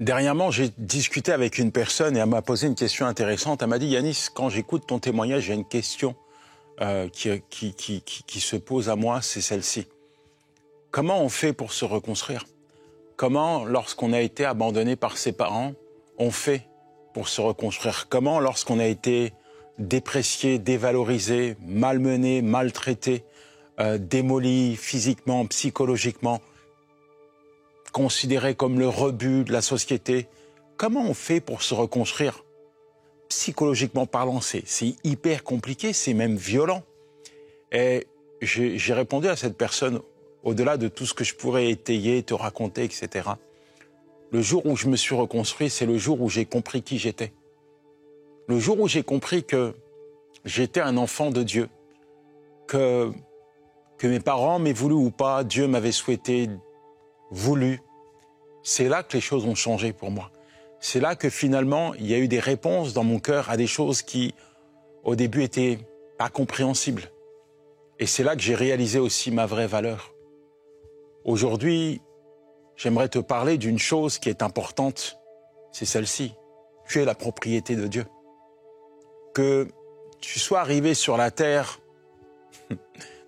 Dernièrement, j'ai discuté avec une personne et elle m'a posé une question intéressante. Elle m'a dit, Yanis, quand j'écoute ton témoignage, j'ai une question qui se pose à moi, c'est celle-ci. Comment on fait pour se reconstruire? Comment, lorsqu'on a été abandonné par ses parents, on fait pour se reconstruire? Comment, lorsqu'on a été déprécié, dévalorisé, malmené, maltraité, démoli physiquement, psychologiquement, considéré comme le rebut de la société, comment on fait pour se reconstruire? Psychologiquement parlant, c'est hyper compliqué, c'est même violent. Et j'ai répondu à cette personne, au-delà de tout ce que je pourrais étayer, te raconter, etc. Le jour où je me suis reconstruit, c'est le jour où j'ai compris qui j'étais. Le jour où j'ai compris que j'étais un enfant de Dieu, que mes parents m'aient voulu ou pas, Dieu m'avait souhaité, voulu. C'est là que les choses ont changé pour moi. C'est là que finalement, il y a eu des réponses dans mon cœur à des choses qui, au début, étaient incompréhensibles. Et c'est là que j'ai réalisé aussi ma vraie valeur. Aujourd'hui, j'aimerais te parler d'une chose qui est importante, c'est celle-ci. Tu es la propriété de Dieu. Que tu sois arrivé sur la terre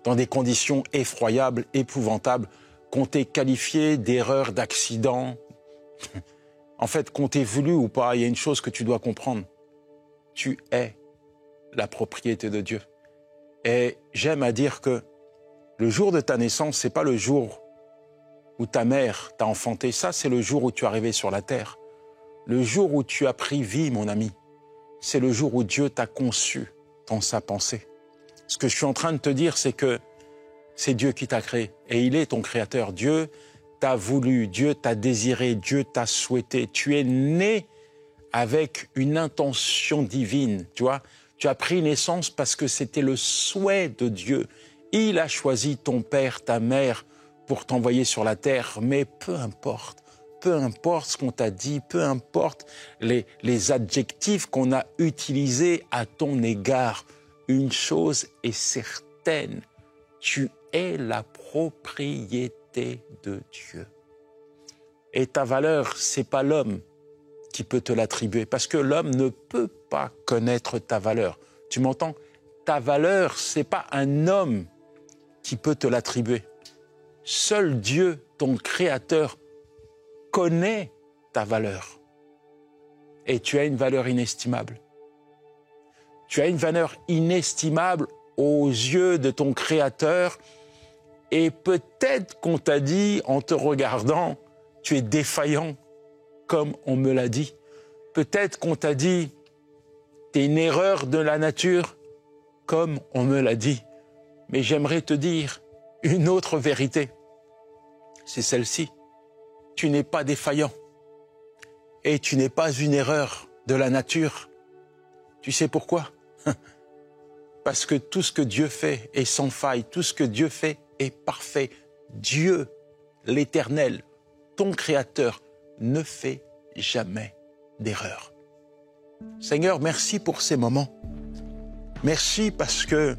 dans des conditions effroyables, épouvantables, qu'on t'ait qualifié d'erreur, d'accident. En fait, qu'on t'ait voulu ou pas, il y a une chose que tu dois comprendre. Tu es la propriété de Dieu. Et j'aime à dire que le jour de ta naissance, c'est pas le jour où ta mère t'a enfanté. Ça, c'est le jour où tu es arrivé sur la terre. Le jour où tu as pris vie, mon ami, c'est le jour où Dieu t'a conçu dans sa pensée. Ce que je suis en train de te dire, c'est que c'est Dieu qui t'a créé et il est ton créateur. Dieu t'a voulu, Dieu t'a désiré, Dieu t'a souhaité. Tu es né avec une intention divine, tu vois. Tu as pris naissance parce que c'était le souhait de Dieu. Il a choisi ton père, ta mère pour t'envoyer sur la terre, mais peu importe ce qu'on t'a dit, peu importe les adjectifs qu'on a utilisés à ton égard, une chose est certaine, tu es la propriété de Dieu. Et ta valeur, c'est pas l'homme qui peut te l'attribuer, parce que l'homme ne peut pas connaître ta valeur. Tu m'entends? Ta valeur, c'est pas un homme qui peut te l'attribuer. Seul Dieu, ton Créateur, connaît ta valeur. Et tu as une valeur inestimable. Tu as une valeur inestimable aux yeux de ton Créateur. Et peut-être qu'on t'a dit, en te regardant, tu es défaillant, comme on me l'a dit. Peut-être qu'on t'a dit, tu es une erreur de la nature, comme on me l'a dit. Mais j'aimerais te dire une autre vérité. C'est celle-ci. Tu n'es pas défaillant. Et tu n'es pas une erreur de la nature. Tu sais pourquoi? Parce que tout ce que Dieu fait est sans faille. Tout ce que Dieu fait est parfait. Dieu, l'Éternel, ton Créateur, ne fait jamais d'erreur. Seigneur, merci pour ces moments. Merci parce que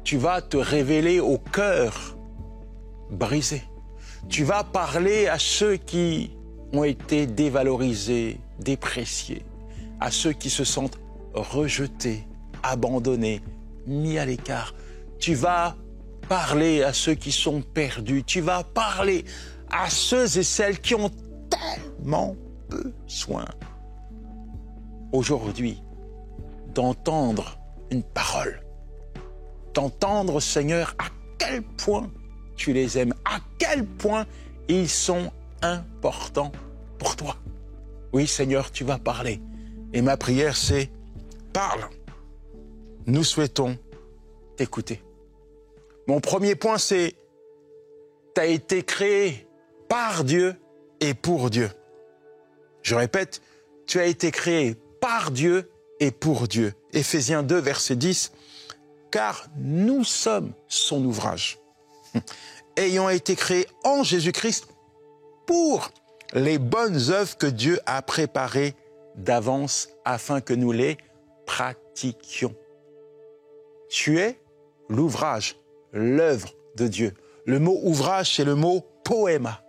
tu vas te révéler au cœur brisé. Tu vas parler à ceux qui ont été dévalorisés, dépréciés, à ceux qui se sentent rejetés, abandonnés, mis à l'écart. Tu vas parler à ceux qui sont perdus. Tu vas parler à ceux et celles qui ont tellement besoin aujourd'hui d'entendre une parole. D'entendre, Seigneur, à quel point tu les aimes, à quel point ils sont importants pour toi. Oui, Seigneur, tu vas parler. Et ma prière, c'est parle. Nous souhaitons t'écouter. Mon premier point, c'est tu as été créé par Dieu et pour Dieu. Je répète, tu as été créé par Dieu et pour Dieu. Éphésiens 2, verset 10, car nous sommes son ouvrage, ayant été créés en Jésus-Christ pour les bonnes œuvres que Dieu a préparées d'avance afin que nous les pratiquions. Tu es l'ouvrage, l'œuvre de Dieu. Le mot ouvrage, c'est le mot poéma.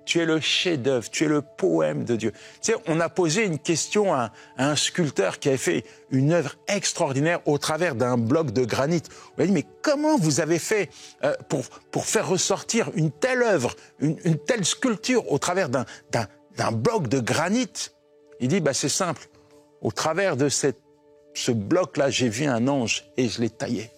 Tu es le chef-d'œuvre, tu es le poème de Dieu. Tu sais, on a posé une question à un sculpteur qui avait fait une œuvre extraordinaire au travers d'un bloc de granit. On a dit, mais comment vous avez fait pour faire ressortir une telle œuvre, une telle sculpture au travers d'un bloc de granit? Il dit, c'est simple. Au travers de ce bloc-là, j'ai vu un ange et je l'ai taillé.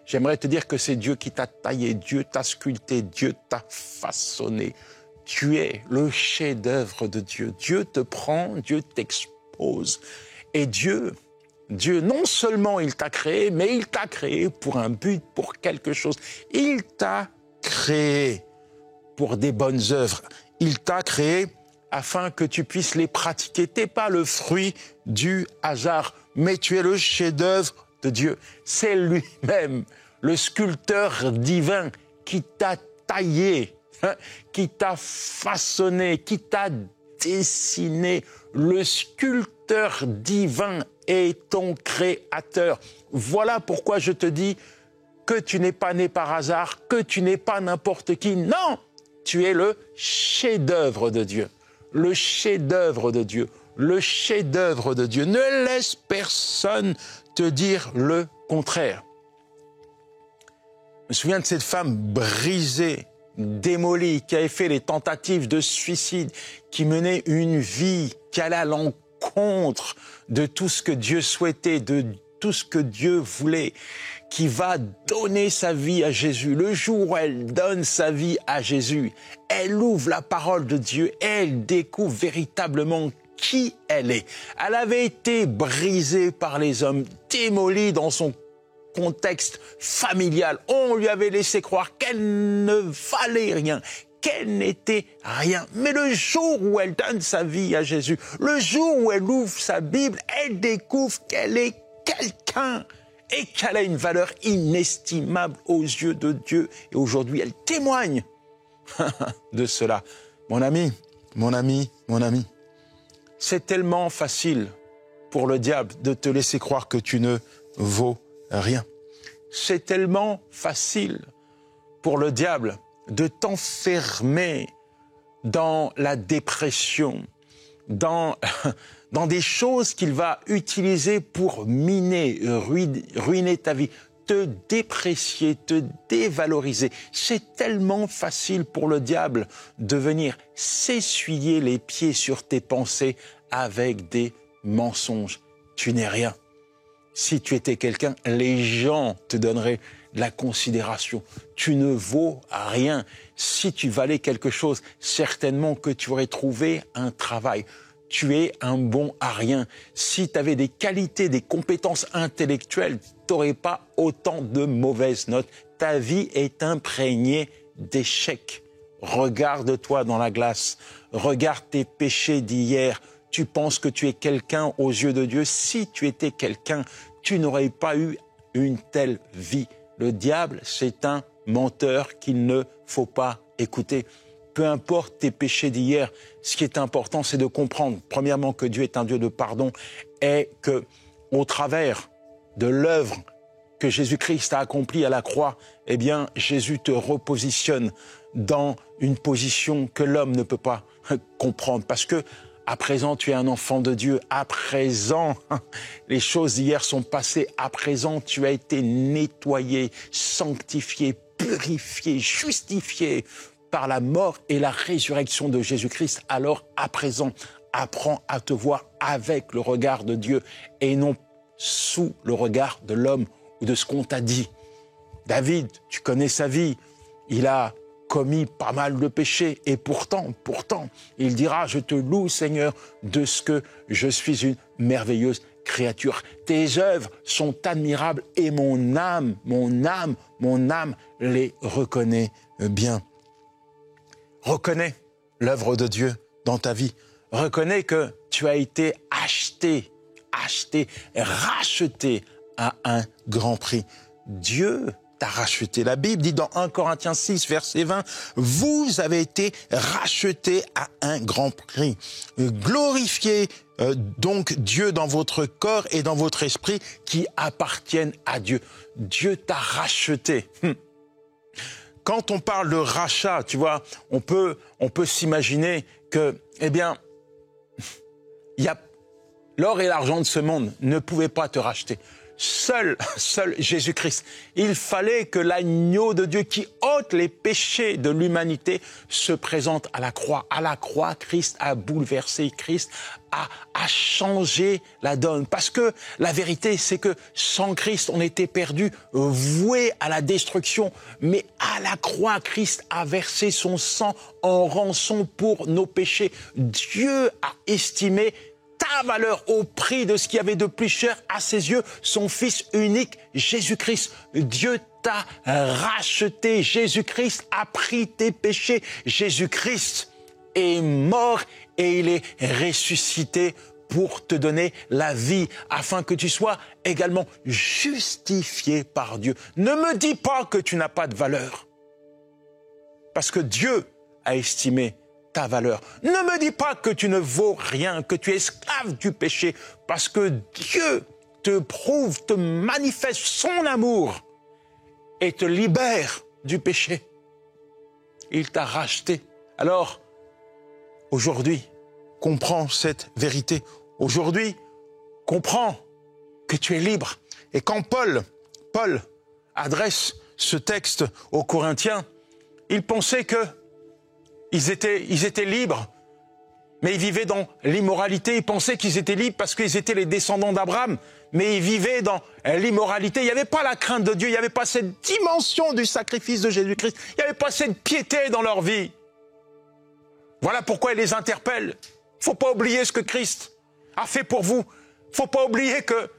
J'aimerais te dire que c'est Dieu qui t'a taillé, Dieu t'a sculpté, Dieu t'a façonné. Tu es le chef-d'œuvre de Dieu. Dieu te prend, Dieu t'expose. Et Dieu, non seulement il t'a créé, mais il t'a créé pour un but, pour quelque chose. Il t'a créé pour des bonnes œuvres. Il t'a créé afin que tu puisses les pratiquer. Tu n'es pas le fruit du hasard, mais tu es le chef-d'œuvre de Dieu. C'est lui-même, le sculpteur divin, qui t'a taillé, qui t'a façonné, qui t'a dessiné. Le sculpteur divin est ton créateur. Voilà pourquoi je te dis que tu n'es pas né par hasard, que tu n'es pas n'importe qui. Non, tu es le chef-d'œuvre de Dieu. Le chef-d'œuvre de Dieu. Le chef-d'œuvre de Dieu. Ne laisse personne te dire le contraire. Je me souviens de cette femme brisée, démolie, qui avait fait les tentatives de suicide, qui menait une vie qui allait à l'encontre de tout ce que Dieu souhaitait, de tout ce que Dieu voulait, qui va donner sa vie à Jésus. Le jour où elle donne sa vie à Jésus, elle ouvre la parole de Dieu et elle découvre véritablement qui elle est. Elle avait été brisée par les hommes, démolie dans son contexte familial. On lui avait laissé croire qu'elle ne valait rien, qu'elle n'était rien. Mais le jour où elle donne sa vie à Jésus, le jour où elle ouvre sa Bible, elle découvre qu'elle est quelqu'un et qu'elle a une valeur inestimable aux yeux de Dieu. Et aujourd'hui, elle témoigne de cela. Mon ami, mon ami, mon ami, c'est tellement facile pour le diable de te laisser croire que tu ne vaux rien. C'est tellement facile pour le diable de t'enfermer dans la dépression, dans des choses qu'il va utiliser pour miner, ruiner ta vie, te déprécier, te dévaloriser. C'est tellement facile pour le diable de venir s'essuyer les pieds sur tes pensées avec des mensonges. Tu n'es rien. Si tu étais quelqu'un, les gens te donneraient de la considération. Tu ne vaux rien. Si tu valais quelque chose, certainement que tu aurais trouvé un travail. Tu es un bon à rien. Si tu avais des qualités, des compétences intellectuelles, tu n'aurais pas autant de mauvaises notes. Ta vie est imprégnée d'échecs. Regarde-toi dans la glace. Regarde tes péchés d'hier. Tu penses que tu es quelqu'un aux yeux de Dieu. Si tu étais quelqu'un, tu n'aurais pas eu une telle vie. Le diable, c'est un menteur qu'il ne faut pas écouter. Peu importe tes péchés d'hier, ce qui est important, c'est de comprendre, premièrement, que Dieu est un Dieu de pardon et que, au travers de l'œuvre que Jésus-Christ a accomplie à la croix, eh bien, Jésus te repositionne dans une position que l'homme ne peut pas comprendre. Parce que, à présent, tu es un enfant de Dieu. À présent, les choses d'hier sont passées. À présent, tu as été nettoyé, sanctifié, purifié, justifié par la mort et la résurrection de Jésus-Christ. Alors, à présent, apprends à te voir avec le regard de Dieu et non sous le regard de l'homme ou de ce qu'on t'a dit. David, tu connais sa vie. Il a commis pas mal de péchés et pourtant, il dira, je te loue Seigneur de ce que je suis une merveilleuse créature. Tes œuvres sont admirables et mon âme les reconnaît bien. Reconnais l'œuvre de Dieu dans ta vie. Reconnais que tu as été acheté, racheté à un grand prix. Dieu t'a racheté. La Bible dit dans 1 Corinthiens 6, verset 20, « Vous avez été rachetés à un grand prix. Glorifiez donc Dieu dans votre corps et dans votre esprit qui appartiennent à Dieu. » Dieu t'a racheté. quand on parle de rachat, tu vois, on peut s'imaginer que, eh bien, l'or et l'argent de ce monde ne pouvaient pas te racheter. Seul Jésus-Christ. Il fallait que l'agneau de Dieu qui ôte les péchés de l'humanité se présente à la croix. À la croix, Christ a bouleversé, Christ a changé la donne. Parce que la vérité, c'est que sans Christ, on était perdu, voué à la destruction. Mais à la croix, Christ a versé son sang en rançon pour nos péchés. Dieu a estimé ta valeur au prix de ce qui avait de plus cher à ses yeux, son Fils unique, Jésus-Christ. Dieu t'a racheté. Jésus-Christ a pris tes péchés. Jésus-Christ est mort et il est ressuscité pour te donner la vie, afin que tu sois également justifié par Dieu. Ne me dis pas que tu n'as pas de valeur, parce que Dieu a estimé ta valeur. Ne me dis pas que tu ne vaux rien, que tu es esclave du péché, parce que Dieu te prouve, te manifeste son amour et te libère du péché. Il t'a racheté. Alors, aujourd'hui, comprends cette vérité. Aujourd'hui, comprends que tu es libre. Et quand Paul adresse ce texte aux Corinthiens, il pensait que ils étaient libres, mais ils vivaient dans l'immoralité. Ils pensaient qu'ils étaient libres parce qu'ils étaient les descendants d'Abraham, mais ils vivaient dans l'immoralité. Il n'y avait pas la crainte de Dieu, il n'y avait pas cette dimension du sacrifice de Jésus-Christ, il n'y avait pas cette piété dans leur vie. Voilà pourquoi il les interpelle. Il ne faut pas oublier ce que Christ a fait pour vous. Il ne faut pas oublier que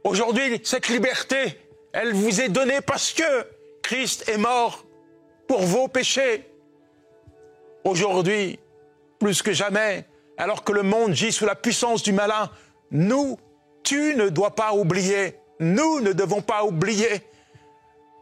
aujourd'hui, cette liberté, elle vous est donnée parce que Christ est mort pour vos péchés. Aujourd'hui, plus que jamais, alors que le monde gît sous la puissance du malin, tu ne dois pas oublier, nous ne devons pas oublier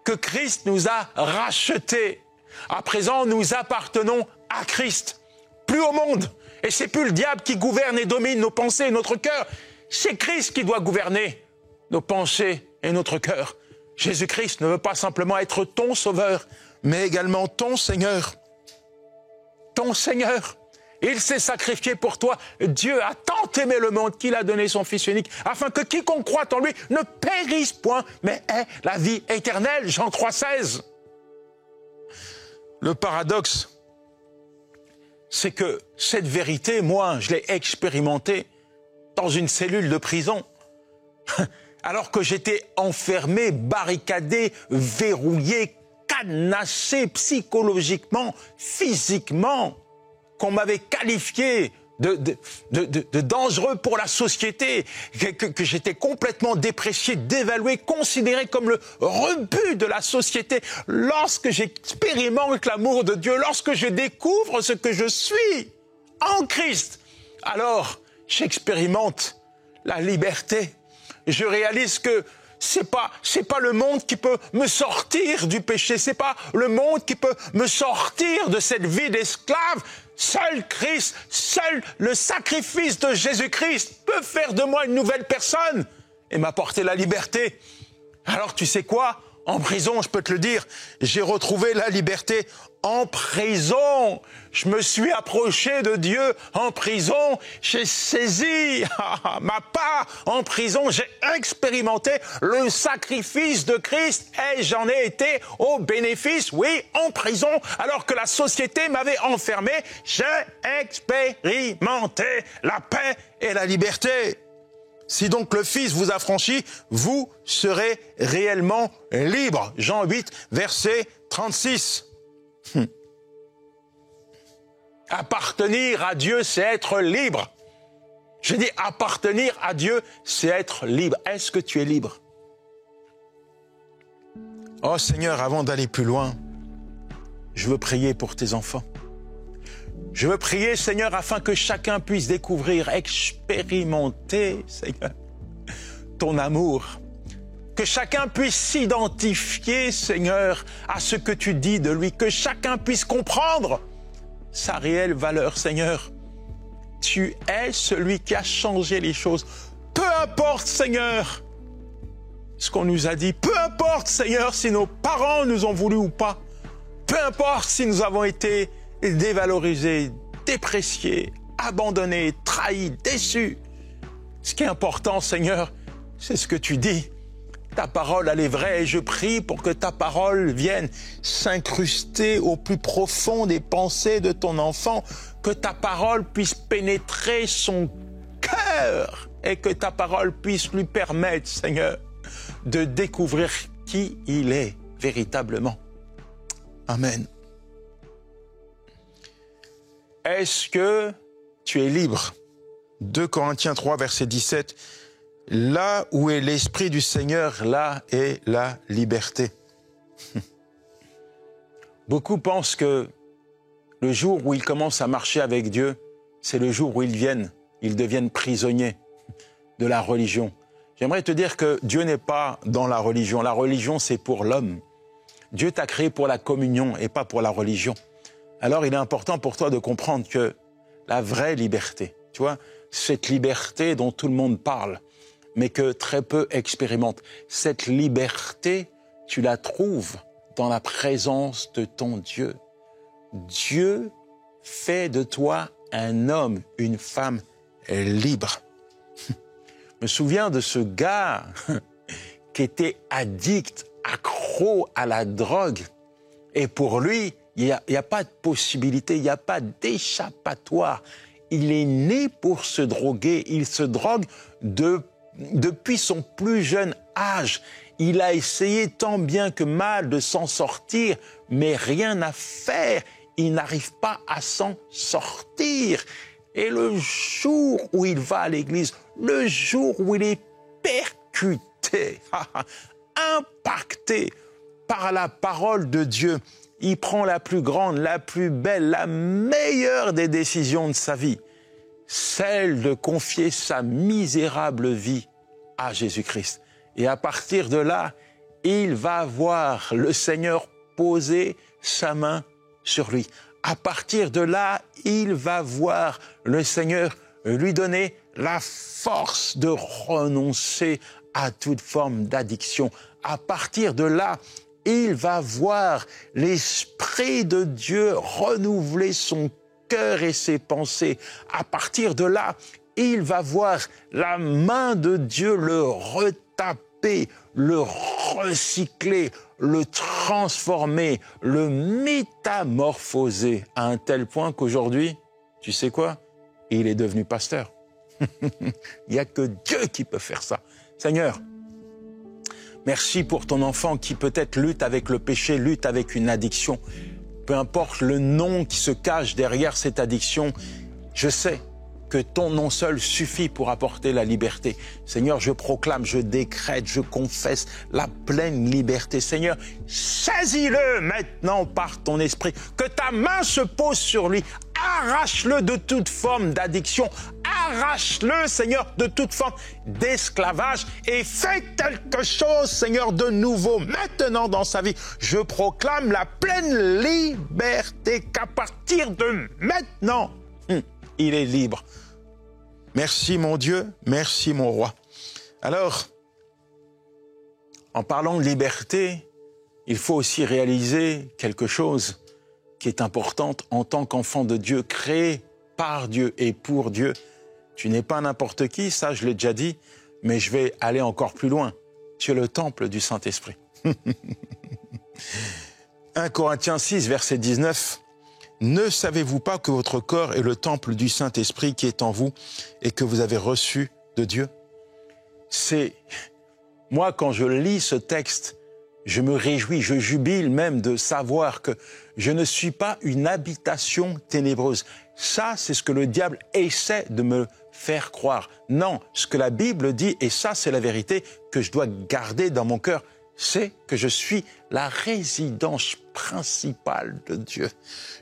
que Christ nous a rachetés. À présent, nous appartenons à Christ, plus au monde. Et c'est plus le diable qui gouverne et domine nos pensées et notre cœur. C'est Christ qui doit gouverner nos pensées et notre cœur. Jésus-Christ ne veut pas simplement être ton sauveur, mais également ton Seigneur. Ton Seigneur, il s'est sacrifié pour toi. Dieu a tant aimé le monde qu'il a donné son Fils unique, afin que quiconque croit en lui ne périsse point, mais ait la vie éternelle. Jean 3,16. Le paradoxe, c'est que cette vérité, moi, je l'ai expérimentée dans une cellule de prison, alors que j'étais enfermé, barricadé, verrouillé, cadenassé psychologiquement, physiquement, qu'on m'avait qualifié de dangereux pour la société, que j'étais complètement déprécié, dévalué, considéré comme le rebut de la société. Lorsque j'expérimente l'amour de Dieu, lorsque je découvre ce que je suis en Christ, alors j'expérimente la liberté. Je réalise que c'est pas le monde qui peut me sortir du péché, c'est pas le monde qui peut me sortir de cette vie d'esclave. Seul Christ, seul le sacrifice de Jésus-Christ peut faire de moi une nouvelle personne et m'apporter la liberté. Alors tu sais quoi? En prison, je peux te le dire, j'ai retrouvé la liberté en prison. Je me suis approché de Dieu en prison. J'ai saisi ma part en prison. J'ai expérimenté le sacrifice de Christ et j'en ai été au bénéfice, oui, en prison, alors que la société m'avait enfermé. J'ai expérimenté la paix et la liberté. Si donc le Fils vous a franchi, vous serez réellement libre. Jean 8, verset 36. Appartenir à Dieu, c'est être libre. Je dis appartenir à Dieu, c'est être libre. Est-ce que tu es libre? Oh Seigneur, avant d'aller plus loin, je veux prier pour tes enfants. Je veux prier, Seigneur, afin que chacun puisse découvrir, expérimenter, Seigneur, ton amour. Que chacun puisse s'identifier, Seigneur, à ce que tu dis de lui. Que chacun puisse comprendre sa réelle valeur, Seigneur. Tu es celui qui a changé les choses. Peu importe, Seigneur, ce qu'on nous a dit. Peu importe, Seigneur, si nos parents nous ont voulu ou pas. Peu importe si nous avons été dévalorisés, dépréciés, abandonnés, trahis, déçus. Ce qui est important, Seigneur, c'est ce que tu dis. Ta parole, elle est vraie et je prie pour que ta parole vienne s'incruster au plus profond des pensées de ton enfant, que ta parole puisse pénétrer son cœur et que ta parole puisse lui permettre, Seigneur, de découvrir qui il est véritablement. Amen. Est-ce que tu es libre? 2 Corinthiens 3, verset 17. Là où est l'Esprit du Seigneur, là est la liberté. Beaucoup pensent que le jour où ils commencent à marcher avec Dieu, c'est le jour où ils deviennent prisonniers de la religion. J'aimerais te dire que Dieu n'est pas dans la religion. La religion, c'est pour l'homme. Dieu t'a créé pour la communion et pas pour la religion. Alors, il est important pour toi de comprendre que la vraie liberté, tu vois, cette liberté dont tout le monde parle, mais que très peu expérimentent, cette liberté, tu la trouves dans la présence de ton Dieu. Dieu fait de toi un homme, une femme libre. Je me souviens de ce gars qui était addict, accro à la drogue. Et pour lui, il n'y a pas de possibilité, il n'y a pas d'échappatoire. Il est né pour se droguer. Il se drogue depuis son plus jeune âge. Il a essayé tant bien que mal de s'en sortir, mais rien à faire. Il n'arrive pas à s'en sortir. Et le jour où il va à l'église, le jour où il est percuté, impacté par la parole de Dieu, il prend la plus grande, la plus belle, la meilleure des décisions de sa vie, celle de confier sa misérable vie à Jésus-Christ. Et à partir de là, il va voir le Seigneur poser sa main sur lui. À partir de là, il va voir le Seigneur lui donner la force de renoncer à toute forme d'addiction. À partir de là, il va voir l'Esprit de Dieu renouveler son cœur et ses pensées. À partir de là, il va voir la main de Dieu le retaper, le recycler, le transformer, le métamorphoser à un tel point qu'aujourd'hui, tu sais quoi? Il est devenu pasteur. Il n'y a que Dieu qui peut faire ça. Seigneur, merci pour ton enfant qui peut-être lutte avec le péché, lutte avec une addiction. Peu importe le nom qui se cache derrière cette addiction, je sais que ton nom seul suffit pour apporter la liberté. Seigneur, je proclame, je décrète, je confesse la pleine liberté. Seigneur, saisis-le maintenant par ton esprit. Que ta main se pose sur lui. Arrache-le de toute forme d'addiction. Arrache-le, Seigneur, de toute forme d'esclavage et fais quelque chose, Seigneur, de nouveau maintenant dans sa vie. Je proclame la pleine liberté qu'à partir de maintenant, il est libre. Merci mon Dieu, merci mon roi. Alors, en parlant de liberté, il faut aussi réaliser quelque chose qui est important en tant qu'enfant de Dieu, créé par Dieu et pour Dieu. Tu n'es pas n'importe qui, ça je l'ai déjà dit, mais je vais aller encore plus loin. Tu es le temple du Saint-Esprit. 1 Corinthiens 6, verset 19. Ne savez-vous pas que votre corps est le temple du Saint-Esprit qui est en vous et que vous avez reçu de Dieu? Moi, quand je lis ce texte, je me réjouis, je jubile même de savoir que je ne suis pas une habitation ténébreuse. Ça, c'est ce que le diable essaie de me faire croire. Non, ce que la Bible dit, et ça, c'est la vérité que je dois garder dans mon cœur, c'est que je suis la résidence principale de Dieu.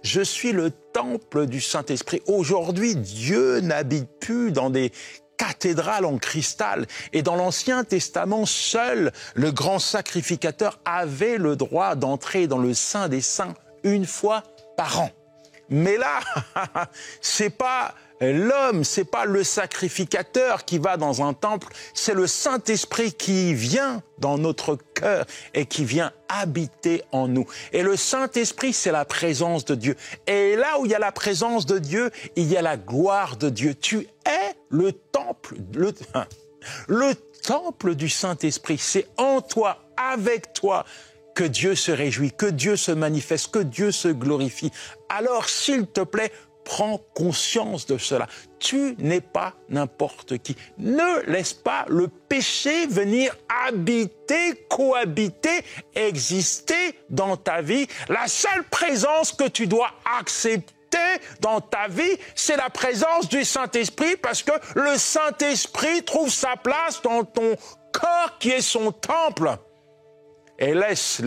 Je suis le temple du Saint-Esprit. Aujourd'hui, Dieu n'habite plus dans des cathédrale en cristal. Et dans l'Ancien Testament, seul le grand sacrificateur avait le droit d'entrer dans le Saint des Saints une fois par an. Mais là, c'est pas l'homme, c'est pas le sacrificateur qui va dans un temple, c'est le Saint-Esprit qui vient dans notre cœur et qui vient habiter en nous. Et le Saint-Esprit, c'est la présence de Dieu. Et là où il y a la présence de Dieu, il y a la gloire de Dieu. Tu es le temple, le temple du Saint-Esprit. C'est en toi, avec toi, que Dieu se réjouit, que Dieu se manifeste, que Dieu se glorifie. Alors, s'il te plaît, prends conscience de cela. Tu n'es pas n'importe qui. Ne laisse pas le péché venir habiter, cohabiter, exister dans ta vie. La seule présence que tu dois accepter dans ta vie, c'est la présence du Saint-Esprit, parce que le Saint-Esprit trouve sa place dans ton corps qui est son temple. Et laisse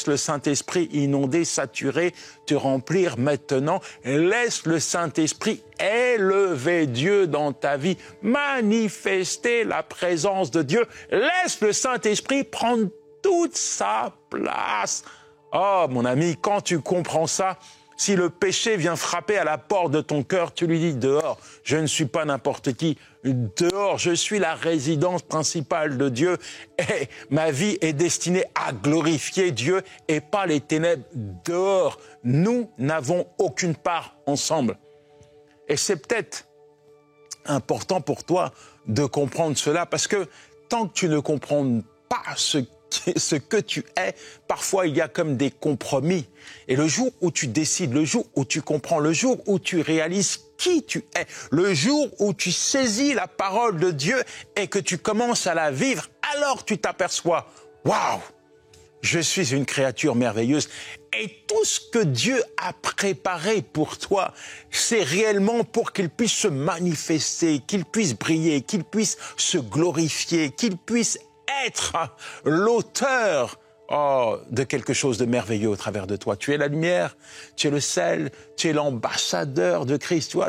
le Saint-Esprit inonder, saturer, te remplir maintenant. Laisse le Saint-Esprit élever Dieu dans ta vie, manifester la présence de Dieu. Laisse le Saint-Esprit prendre toute sa place. Oh, mon ami, quand tu comprends ça, si le péché vient frapper à la porte de ton cœur, tu lui dis dehors, je ne suis pas n'importe qui. Dehors, je suis la résidence principale de Dieu et ma vie est destinée à glorifier Dieu et pas les ténèbres. Dehors, nous n'avons aucune part ensemble. Et c'est peut-être important pour toi de comprendre cela, parce que tant que tu ne comprends pas ce que tu es, parfois il y a comme des compromis. Et le jour où tu décides, le jour où tu comprends, le jour où tu réalises qui tu es, le jour où tu saisis la parole de Dieu et que tu commences à la vivre, alors tu t'aperçois, waouh, je suis une créature merveilleuse. Et tout ce que Dieu a préparé pour toi, c'est réellement pour qu'il puisse se manifester, qu'il puisse briller, qu'il puisse se glorifier, qu'il puisse être l'auteur de quelque chose de merveilleux au travers de toi. Tu es la lumière, tu es le sel, tu es l'ambassadeur de Christ. Tu vois,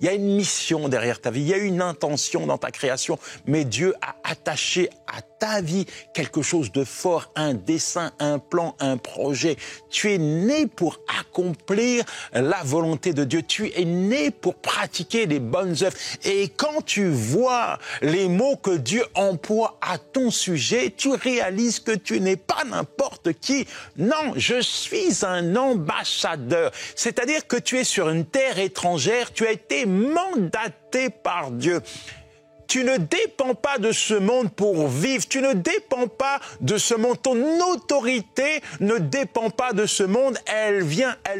il y a une mission derrière ta vie, il y a une intention dans ta création, mais Dieu a attaché à ta vie quelque chose de fort, un dessein, un plan, un projet. Tu es né pour accomplir la volonté de Dieu. Tu es né pour pratiquer les bonnes œuvres. Et quand tu vois les mots que Dieu emploie à ton sujet, tu réalises que tu n'es pas n'importe qui. Non, je suis un ambassadeur. C'est-à-dire que tu es sur une terre étrangère, tu as été mandaté par Dieu. Tu ne dépends pas de ce monde pour vivre, tu ne dépends pas de ce monde, ton autorité ne dépend pas de ce monde, elle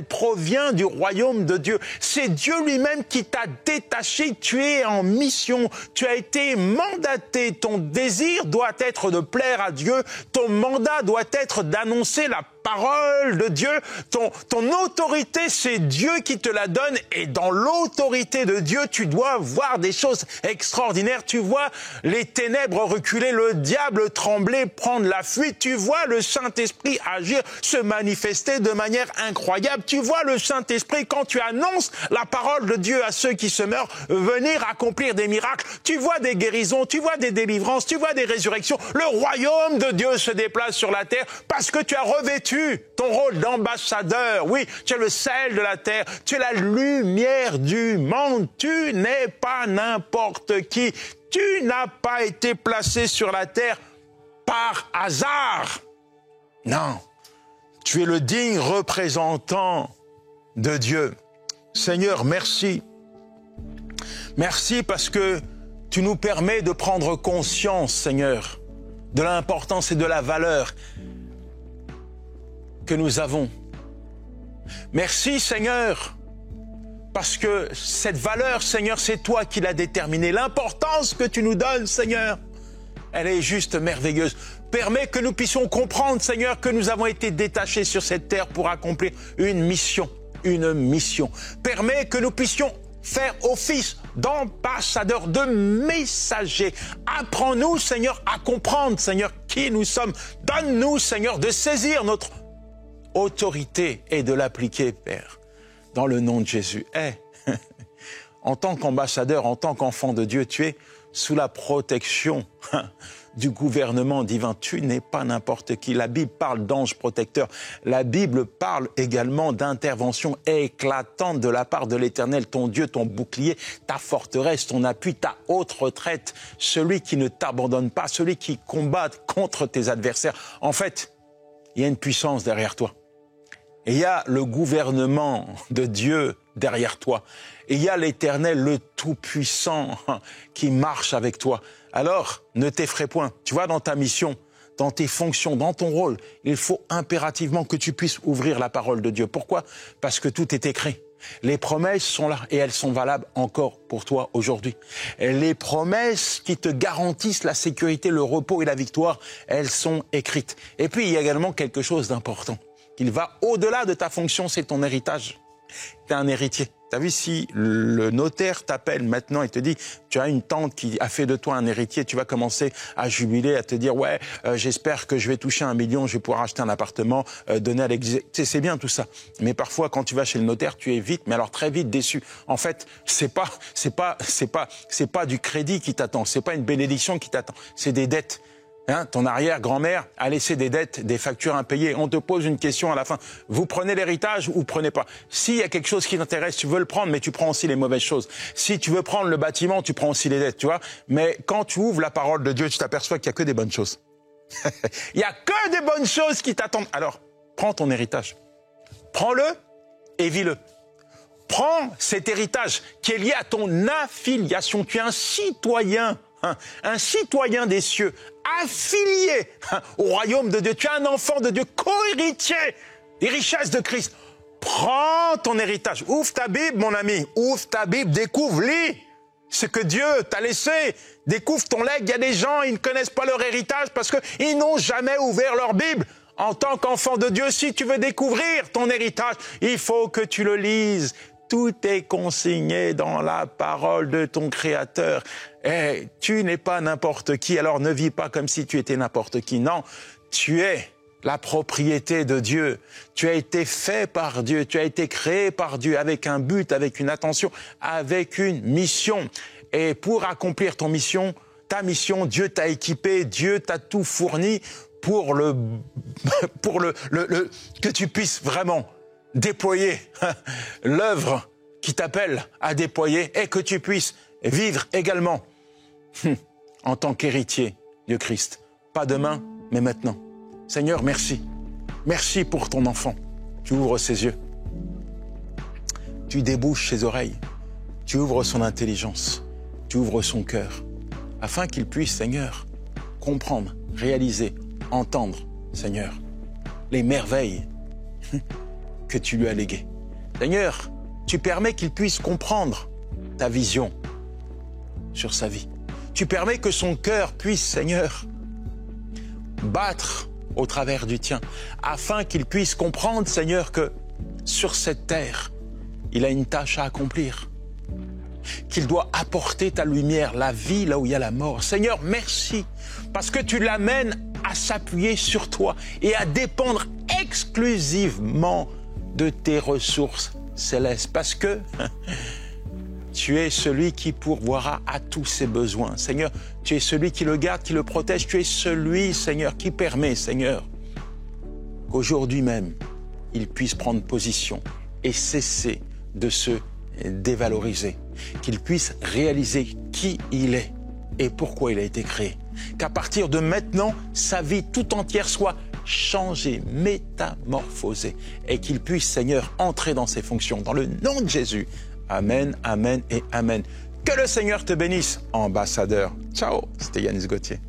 provient du royaume de Dieu. C'est Dieu lui-même qui t'a détaché, tu es en mission, tu as été mandaté, ton désir doit être de plaire à Dieu, ton mandat doit être d'annoncer la parole de Dieu, ton autorité, c'est Dieu qui te la donne, et dans l'autorité de Dieu, tu dois voir des choses extraordinaires. Tu vois les ténèbres reculer, le diable trembler, prendre la fuite. Tu vois le Saint-Esprit agir, se manifester de manière incroyable. Tu vois le Saint-Esprit, quand tu annonces la parole de Dieu à ceux qui se meurent, venir accomplir des miracles. Tu vois des guérisons, tu vois des délivrances, tu vois des résurrections. Le royaume de Dieu se déplace sur la terre parce que tu as revêtu ton rôle d'ambassadeur. Oui, tu es le sel de la terre, tu es la lumière du monde, tu n'es pas n'importe qui, tu n'as pas été placé sur la terre par hasard. Non, tu es le digne représentant de Dieu. Seigneur, merci. Merci parce que tu nous permets de prendre conscience, Seigneur, de l'importance et de la valeur que nous avons. Merci, Seigneur, parce que cette valeur, Seigneur, c'est toi qui l'as déterminée. L'importance que tu nous donnes, Seigneur, elle est juste merveilleuse. Permets que nous puissions comprendre, Seigneur, que nous avons été détachés sur cette terre pour accomplir une mission. Permets que nous puissions faire office d'ambassadeurs, de messagers. Apprends-nous, Seigneur, à comprendre, Seigneur, qui nous sommes. Donne-nous, Seigneur, de saisir notre autorité et de l'appliquer, Père, dans le nom de Jésus. En tant qu'ambassadeur, en tant qu'enfant de Dieu, tu es sous la protection du gouvernement divin. Tu n'es pas n'importe qui. La Bible parle d'ange protecteur. La Bible parle également d'intervention éclatante de la part de l'Éternel, ton Dieu, ton bouclier, ta forteresse, ton appui, ta haute retraite, celui qui ne t'abandonne pas, celui qui combat contre tes adversaires. En fait, il y a une puissance derrière toi. Et il y a le gouvernement de Dieu derrière toi. Et il y a l'Éternel, le Tout-Puissant, qui marche avec toi. Alors, ne t'effraie point. Tu vois, dans ta mission, dans tes fonctions, dans ton rôle, il faut impérativement que tu puisses ouvrir la parole de Dieu. Pourquoi? Parce que tout est écrit. Les promesses sont là et elles sont valables encore pour toi aujourd'hui. Les promesses qui te garantissent la sécurité, le repos et la victoire, elles sont écrites. Et puis, il y a également quelque chose d'important. Il va au-delà de ta fonction, c'est ton héritage. Tu es un héritier. Tu as vu, si le notaire t'appelle maintenant et te dit « tu as une tante qui a fait de toi un héritier », tu vas commencer à jubiler, à te dire « ouais, j'espère que je vais toucher 1 million, je vais pouvoir acheter un appartement, donner à l'église ». C'est bien tout ça. Mais parfois, quand tu vas chez le notaire, tu es vite, mais alors très vite déçu. En fait, c'est pas du crédit qui t'attend, c'est pas une bénédiction qui t'attend, c'est des dettes. Ton arrière-grand-mère a laissé des dettes, des factures impayées. On te pose une question à la fin. Vous prenez l'héritage ou prenez pas? S'il y a quelque chose qui t'intéresse, tu veux le prendre, mais tu prends aussi les mauvaises choses. Si tu veux prendre le bâtiment, tu prends aussi les dettes, tu vois. Mais quand tu ouvres la parole de Dieu, tu t'aperçois qu'il n'y a que des bonnes choses. Il n'y a que des bonnes choses qui t'attendent. Alors, prends ton héritage. Prends-le et vis-le. Prends cet héritage qui est lié à ton affiliation. Tu es un citoyen des cieux, affilié au royaume de Dieu. Tu es un enfant de Dieu, co-héritier des richesses de Christ. Prends ton héritage. Ouvre ta Bible, mon ami. Ouvre ta Bible, découvre, lis ce que Dieu t'a laissé. Découvre ton legs. Il y a des gens, ils ne connaissent pas leur héritage parce qu'ils n'ont jamais ouvert leur Bible. En tant qu'enfant de Dieu, si tu veux découvrir ton héritage, il faut que tu le lises. Tout est consigné dans la parole de ton Créateur. Et tu n'es pas n'importe qui, alors ne vis pas comme si tu étais n'importe qui. Non, tu es la propriété de Dieu. Tu as été fait par Dieu, tu as été créé par Dieu avec un but, avec une intention, avec une mission. Et pour accomplir ta mission, Dieu t'a équipé, Dieu t'a tout fourni pour que tu puisses vraiment déployer l'œuvre qui t'appelle à déployer et que tu puisses vivre également en tant qu'héritier de Christ. Pas demain, mais maintenant. Seigneur, merci. Merci pour ton enfant. Tu ouvres ses yeux. Tu débouches ses oreilles. Tu ouvres son intelligence. Tu ouvres son cœur. Afin qu'il puisse, Seigneur, comprendre, réaliser, entendre, Seigneur, les merveilles que tu lui as léguées. Seigneur, tu permets qu'il puisse comprendre ta vision sur sa vie. Tu permets que son cœur puisse, Seigneur, battre au travers du tien, afin qu'il puisse comprendre, Seigneur, que sur cette terre, il a une tâche à accomplir, qu'il doit apporter ta lumière, la vie là où il y a la mort. Seigneur, merci, parce que tu l'amènes à s'appuyer sur toi et à dépendre exclusivement de tes ressources célestes, parce que tu es celui qui pourvoira à tous ses besoins. Seigneur, tu es celui qui le garde, qui le protège. Tu es celui, Seigneur, qui permet, Seigneur, qu'aujourd'hui même, il puisse prendre position et cesser de se dévaloriser. Qu'il puisse réaliser qui il est et pourquoi il a été créé. Qu'à partir de maintenant, sa vie tout entière soit changée, métamorphosée, et qu'il puisse, Seigneur, entrer dans ses fonctions. Dans le nom de Jésus. Amen, amen et amen. Que le Seigneur te bénisse, ambassadeur. Ciao, c'était Yanis Gauthier.